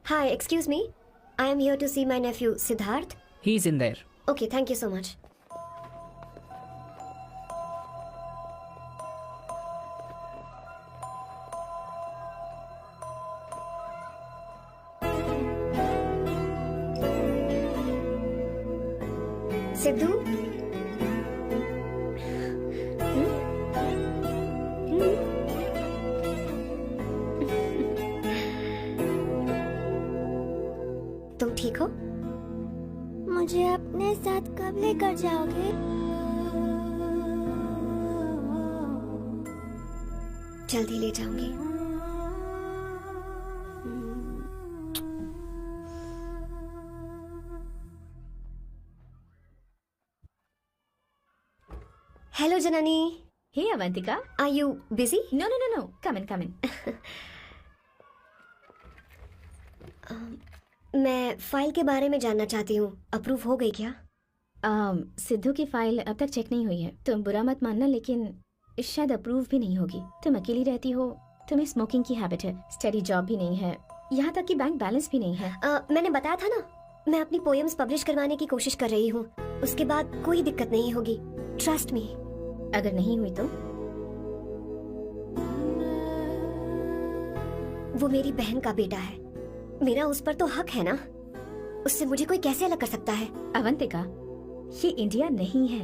Hi, excuse me. I am here to see my nephew Siddharth. He's in there. Okay, thank you so much. Sidhu तुम ठीक हो? मुझे अपने साथ कब लेकर जाओगे? जल्दी ले जाऊंगी। Hello Janani. Hey Avantika. Are you busy? No. Come in. मैं फाइल के बारे में जानना चाहती हूँ। अप्रूव हो गई क्या? सिद्धू की फाइल अब तक चेक नहीं हुई है। तुम बुरा मत मानना, लेकिन शायद अप्रूव भी नहीं होगी। तुम अकेली रहती हो, तुम्हें स्मोकिंग की हैबिट है, स्टडी जॉब भी नहीं है, यहाँ तक कि बैंक बैलेंस भी नहीं है। मैंने बताया था ना, मैं अपनी पोएम्स पब्लिश करवाने की कोशिश कर रही हूँ। उसके बाद कोई दिक्कत नहीं होगी। Trust me. अगर नहीं हुई तो? वो मेरी बहन का बेटा है, मेरा उस पर तो हक है ना। उससे मुझे कोई कैसे अलग कर सकता है? अवंतिका, ये इंडिया नहीं है।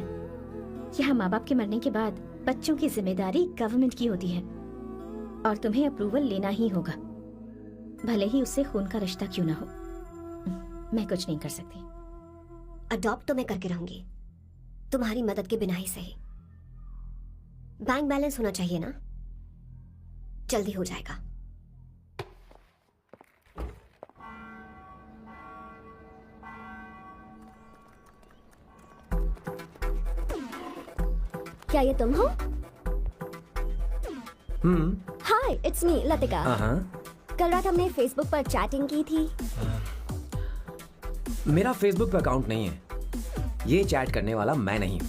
यहाँ माँ बाप के मरने के बाद बच्चों की जिम्मेदारी गवर्नमेंट की होती है और तुम्हें अप्रूवल लेना ही होगा, भले ही उससे खून का रिश्ता क्यों ना हो। मैं कुछ नहीं कर सकती। अडॉप्ट तो मैं करके रहूंगी, तुम्हारी मदद के बिना ही सही। बैंक बैलेंस होना चाहिए ना, जल्दी हो जाएगा। क्या ये तुम हो? हाय, इट्स मी लतिका। कल रात हमने फेसबुक पर चैटिंग की थी। मेरा फेसबुक पे अकाउंट नहीं है। ये चैट करने वाला मैं नहीं हूँ,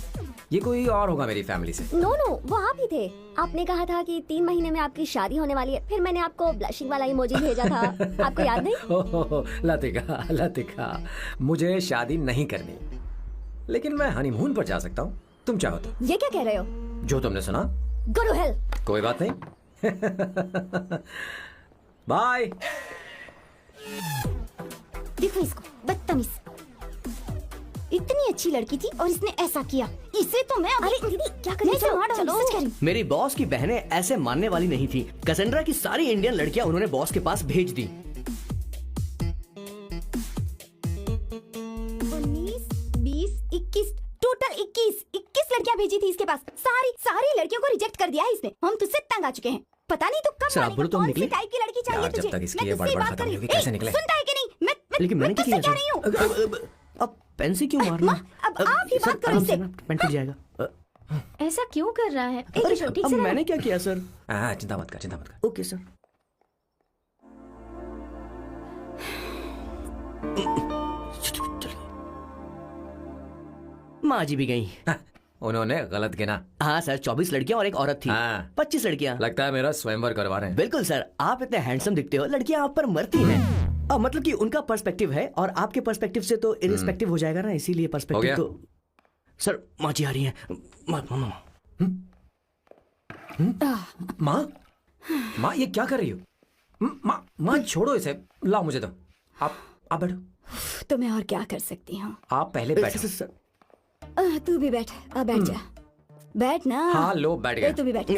ये कोई और होगा मेरी फैमिली से। नो, वो आप ही थे। आपने कहा था कि 3 महीने में आपकी शादी होने वाली है। फिर मैंने आपको ब्लशिंग वाला इमोजी भेजा था। आपको याद नहीं? ओह लतिका, मुझे शादी नहीं करनी, लेकिन मैं हनीमून पर जा सकता हूँ, तुम चाहो तो। ये क्या कह रहे हो? जो तुमने सुना। Go to hell. कोई बात नहीं। बाय। देखो इसको, बदतमीज। इतनी अच्छी लड़की थी और इसने ऐसा किया। इसे तो मैं अरे दीदी क्या कर रही हो? मेरी बॉस की बहनें ऐसे मानने वाली नहीं थी। कैसेंड्रा की सारी इंडियन लड़कियां उन्होंने बॉस के पास भेज दी। 19, 20, 21, टोटल 21 लड़कियां भेजी थी इसके पास। सारी लड़कियों को रिजेक्ट कर दिया है इसने। हम तुझसे तंग आ चुके हैं। पता नहीं तो कब सर, आप बोलो तो हम निकले? टाइप की लड़की चाहिए तुझे? जब तक इसकी ये बड़बड़ खत्म नहीं होगी, कैसे निकले? सुनता है कि नहीं? लेकिन मैंने क्या तुझसे किया कह रही हूँ। अब पेंसी क्यों मारना? अब आप ही बात करो इससे। पेंट टूट जाएगा। ऐसा क्यों कर रहा है? अरे, ठीक अब से मैंने क्या किया सर? चिंता मत कर। Okay sir. माँ जी भी गई। उन्होंने गलत गिना। हाँ सर, 24 लड़कियां और एक औरत थी। 25 लड़कियां। लगता है मेरा स्वयंवर करवा रहे हैं। बिल्कुल सर, आप इतने हैंडसम दिखते हो, लड़कियां आप पर मरती हैं। मतलब कि उनका पर्सपेक्टिव है और आपके पर्सपेक्टिव से तो इरिस्पेक्टिव हो जाएगा ना, इसीलिए पर्सपेक्टिव तो। सर, माँ जी आ रही हैं। माँ ये क्या कर रही हो? माँ छोड़ो इसे, लाओ मुझे दो। आप बैठो। तो मैं और क्या कर सकती हूँ? आप पहले बैठो। तू भी बैठ। अब बैठ जा। बैठ ना। हाँ लो, बैठ गया। तू भी बैठ।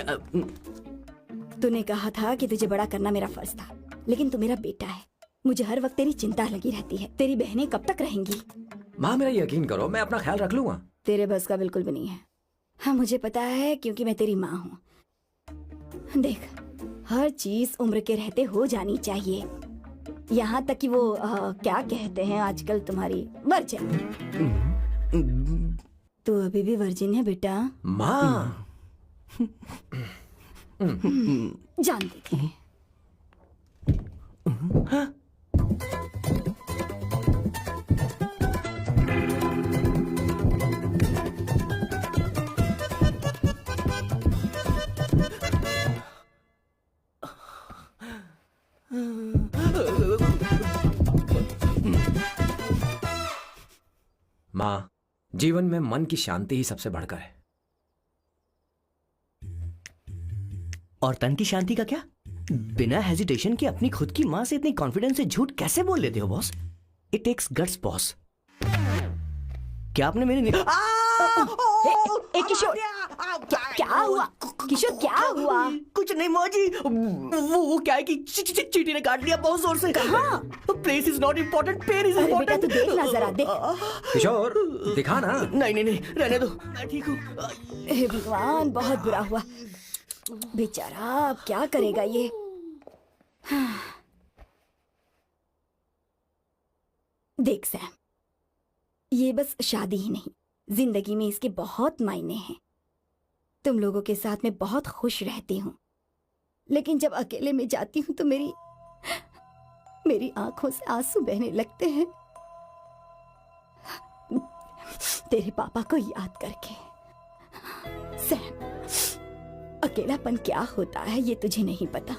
तूने कहा था कि तुझे बड़ा करना मेरा फर्ज था, लेकिन तू मेरा बेटा है। मुझे हर वक्त तेरी चिंता लगी रहती है। तेरी बहनें कब तक रहेंगी? माँ मेरा यकीन करो, मैं अपना ख्याल रख लूंगा। तेरे बस का बिल्कुल भी नहीं है। हाँ मुझे पता है, क्योंकि मैं तेरी माँ हूँ। देख, हर चीज उम्र के रहते हो जानी चाहिए, यहाँ तक कि वो क्या कहते हैं आजकल तुम्हारी वर्जिन। तू अभी भी वर्जिन है बेटा। माँ जानती थी। माँ, जीवन में मन की शांति ही सबसे बढ़कर है। और तन की शांति का क्या? बिना हेजिटेशन के अपनी खुद की माँ से इतनी कॉन्फिडेंस से झूठ कैसे बोल लेते हो boss? It takes guts boss. क्या आपने मेरे किशोर, क्या हुआ? किशोर क्या हुआ? कुछ नहीं मौजी, वो क्या है कि चींटी ने काट लिया बहुत जोर से। कहाँ? Place is not important, pen is अरे बेटा इम्पोर्टेंट। तू देखना जरा, देख। किशोर दिखा ना। नहीं, रहने दो, मैं ठीक हूँ। हे भगवान, बहुत बुरा हुआ बेचारा। अब क्या करेगा ये? देख सैम, ये बस शादी ही नहीं, जिंदगी में इसके बहुत मायने हैं। तुम लोगों के साथ मैं बहुत खुश रहती हूँ, लेकिन जब अकेले में जाती हूँ तो मेरी आंखों से आंसू बहने लगते हैं, तेरे पापा को याद करके। सैम, अकेलापन क्या होता है ये तुझे नहीं पता।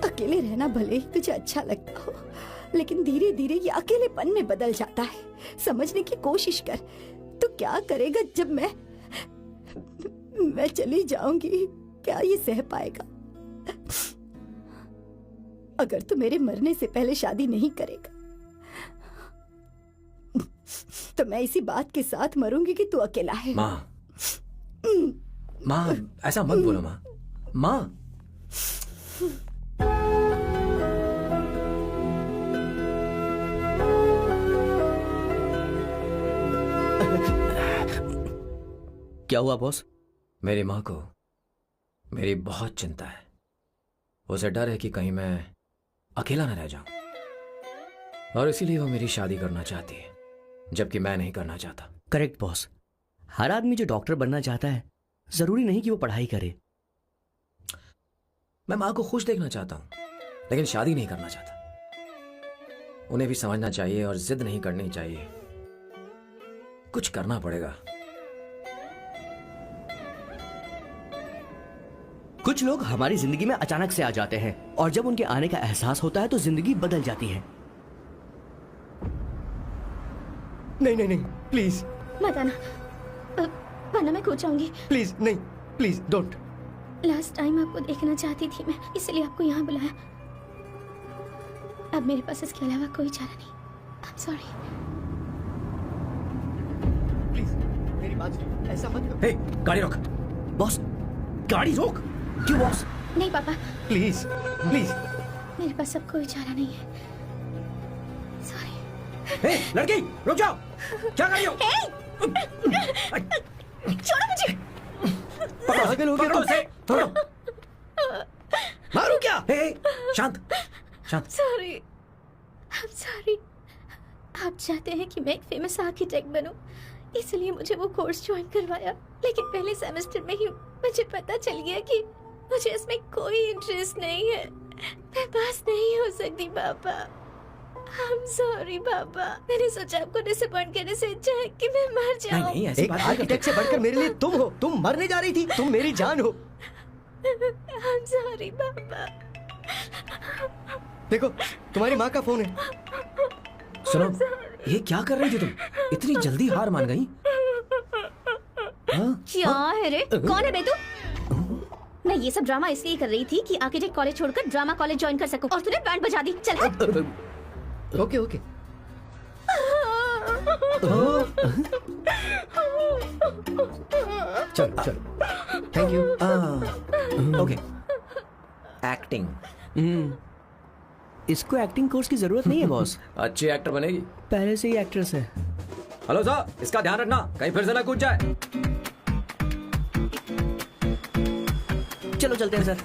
अकेले रहना भले ही तुझे अच्छा लगता हो, लेकिन धीरे धीरे ये अकेलेपन में बदल जाता है। समझने की कोशिश कर। तू क्या करेगा जब मैं चली जाऊंगी? क्या ये सह पाएगा? अगर तू मेरे मरने से पहले शादी नहीं करेगा तो मैं इसी बात के साथ मरूंगी कि तू अकेला है। माँ, ऐसा मत बोलो माँ। माँ, क्या हुआ बॉस? मेरी माँ को मेरी बहुत चिंता है। उसे डर है कि कहीं मैं अकेला न रह जाऊं, और इसीलिए वो मेरी शादी करना चाहती है, जबकि मैं नहीं करना चाहता। Correct boss. हर आदमी जो डॉक्टर बनना चाहता है, जरूरी नहीं कि वो पढ़ाई करे। मैं माँ को खुश देखना चाहता हूं, लेकिन शादी नहीं करना चाहता। उन्हें भी समझना चाहिए और जिद नहीं करनी चाहिए। कुछ करना पड़ेगा। कुछ लोग हमारी जिंदगी में अचानक से आ जाते हैं, और जब उनके आने का एहसास होता है तो जिंदगी बदल जाती है। नहीं, प्लीज मत आना, वरना मैं खो जाऊंगी। प्लीज नहीं, प्लीज डोंट। लास्ट टाइम आपको देखना चाहती थी मैं, इसलिए आपको यहाँ बुलाया। अब मेरे पास इसके अलावा कोई चारा नहीं। I am sorry. प्लीज मेरी बात सुनो, ऐसा मत करो। हे, गाड़ी रोक। बॉस, गाड़ी रोक। क्यों बॉस? नहीं पापा, प्लीज प्लीज। मेरे पास अब कोई चारा नहीं है। सॉरी। हे, लड़की रुक जाओ। क्या कर रही हो? छोड़ो मुझे। पागल हो गया पकड़ो उसे, पकड़ो। मारो क्या? हे, शांत शांत। Sorry, I am sorry. आप चाहते हैं कि मैं एक फेमस आर्किटेक्ट बनूं, इसलिए मुझे वो कोर्स ज्वाइन करवाया, लेकिन पहले सेमेस्टर में ही मुझे पता चल गया कि मुझे इसमें कोई इंटरेस्ट नहीं है। मैं पास नहीं हो सकती पापा। आई एम सॉरी पापा। मैंने सोचा आपको डिसअपॉइंट करने से अच्छा है कि मैं मर जाऊं। नहीं, ऐसी एक बात नहीं आर्किटेक्ट से बढ़कर मेरे लिए तुम हो। तुम मरने जा रही थी, तुम मेरी जान हो। आई एम सॉरी पापा। देखो, तुम्हारी माँ का फोन है। सुनो, ये क्या कर रही थी तुम? इतनी जल्दी हार मान गई? हाँ? क्या है रे? कौन है बे तू? मैं ये सब ड्रामा इसलिए कर रही थी कि आर्किटेक्ट कॉलेज छोड़कर ड्रामा कॉलेज ज्वाइन कर सकूं, और तूने बैंड बजा दी। चल हट। ओके। चलो। Thank you. ओके। एक्टिंग। इसको एक्टिंग कोर्स की जरूरत नहीं है बॉस। अच्छी एक्टर बनेगी। पहले से ही एक्ट्रेस है। हेलो सर, इसका ध्यान रखना, कहीं फिर से ना कूद जाए। चलो चलते हैं सर।